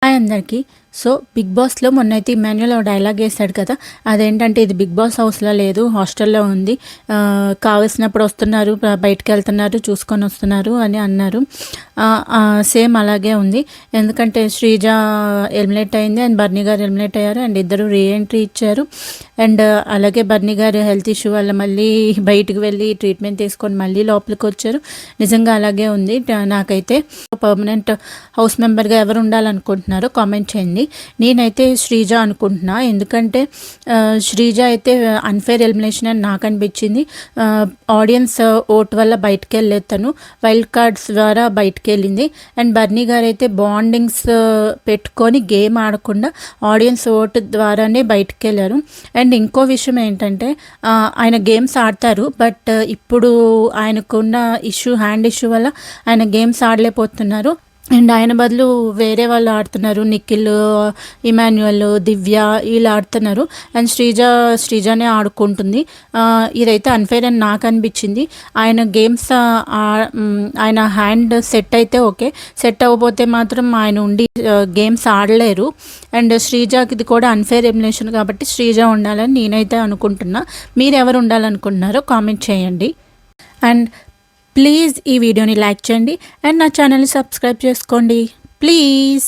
Hi అందరికీ. So big బాస్లో మొన్నైతే Emmanuel ఓ dialogue వేసాడు కదా, అదేంటంటే ఇది బిగ్ బాస్ హౌస్లో లేదు, హాస్టల్లో ఉంది, కావలసినప్పుడు వస్తున్నారు, బయటకు వెళ్తున్నారు, చూసుకొని వస్తున్నారు అని అన్నారు. సేమ్ అలాగే ఉంది. ఎందుకంటే శ్రీజ ఎలిమినేట్ అయింది అండ్ బర్నీ గారు ఎలిమినేట్ అయ్యారు అండ్ ఇద్దరు రీఎంట్రీ ఇచ్చారు. అండ్ అలాగే బర్నీ గారు హెల్త్ ఇష్యూ వల్ల మళ్ళీ బయటకు వెళ్ళి ట్రీట్మెంట్ తీసుకొని మళ్ళీ లోపలికి వచ్చారు. నిజంగా అలాగే ఉంది. నాకైతే పర్మనెంట్ హౌస్ మెంబర్గా ఎవరు ఉండాలనుకుంటున్నారో కామెంట్ చేయండి. నేనైతే శ్రీజ అనుకుంటున్నా. ఎందుకంటే శ్రీజ అయితే అన్ఫేర్ ఎలిమినేషన్ అని నాకు అనిపించింది. ఆడియన్స్ ఓట్ వల్ల బయటకు వెళ్ళలేదు, తను వైల్డ్ కార్డ్స్ ద్వారా బయటకు వెళ్ళింది. అండ్ బర్నీ గారు అయితే బాండింగ్స్ పెట్టుకొని గేమ్ ఆడకుండా ఆడియన్స్ ఓట్ ద్వారానే బయటకు వెళ్ళారు. అండ్ ఇంకో విషయం ఏంటంటే ఆయన గేమ్స్ ఆడతారు, బట్ ఇప్పుడు ఆయనకున్న ఇష్యూ, హ్యాండ్ ఇష్యూ వల్ల ఆయన గేమ్స్ ఆడలేకపోతున్నారు. అండ్ ఆయన బదులు వేరే వాళ్ళు ఆడుతున్నారు, నిఖిల్, ఇమాన్యుయల్, దివ్య వీళ్ళు ఆడుతున్నారు. అండ్ శ్రీజానే ఆడుకుంటుంది. ఇదైతే అన్ఫేర్ అని నాకు అనిపించింది. ఆయన గేమ్స్ ఆయన హ్యాండ్ సెట్ అయితే ఓకే, సెట్ అవ్వకపోతే మాత్రం ఆయన ఉండి గేమ్స్ ఆడలేరు. అండ్ శ్రీజాకి ఇది కూడా అన్ఫేర్ ఎలిమినేషన్ కాబట్టి శ్రీజ ఉండాలని నేనైతే అనుకుంటున్నా. మీరు ఎవరు ఉండాలనుకుంటున్నారో కామెంట్ చేయండి. అండ్ ప్లీజ్ ఈ వీడియోని లైక్ చేయండి అండ్ నా ఛానల్ని సబ్స్క్రైబ్ చేసుకోండి ప్లీజ్.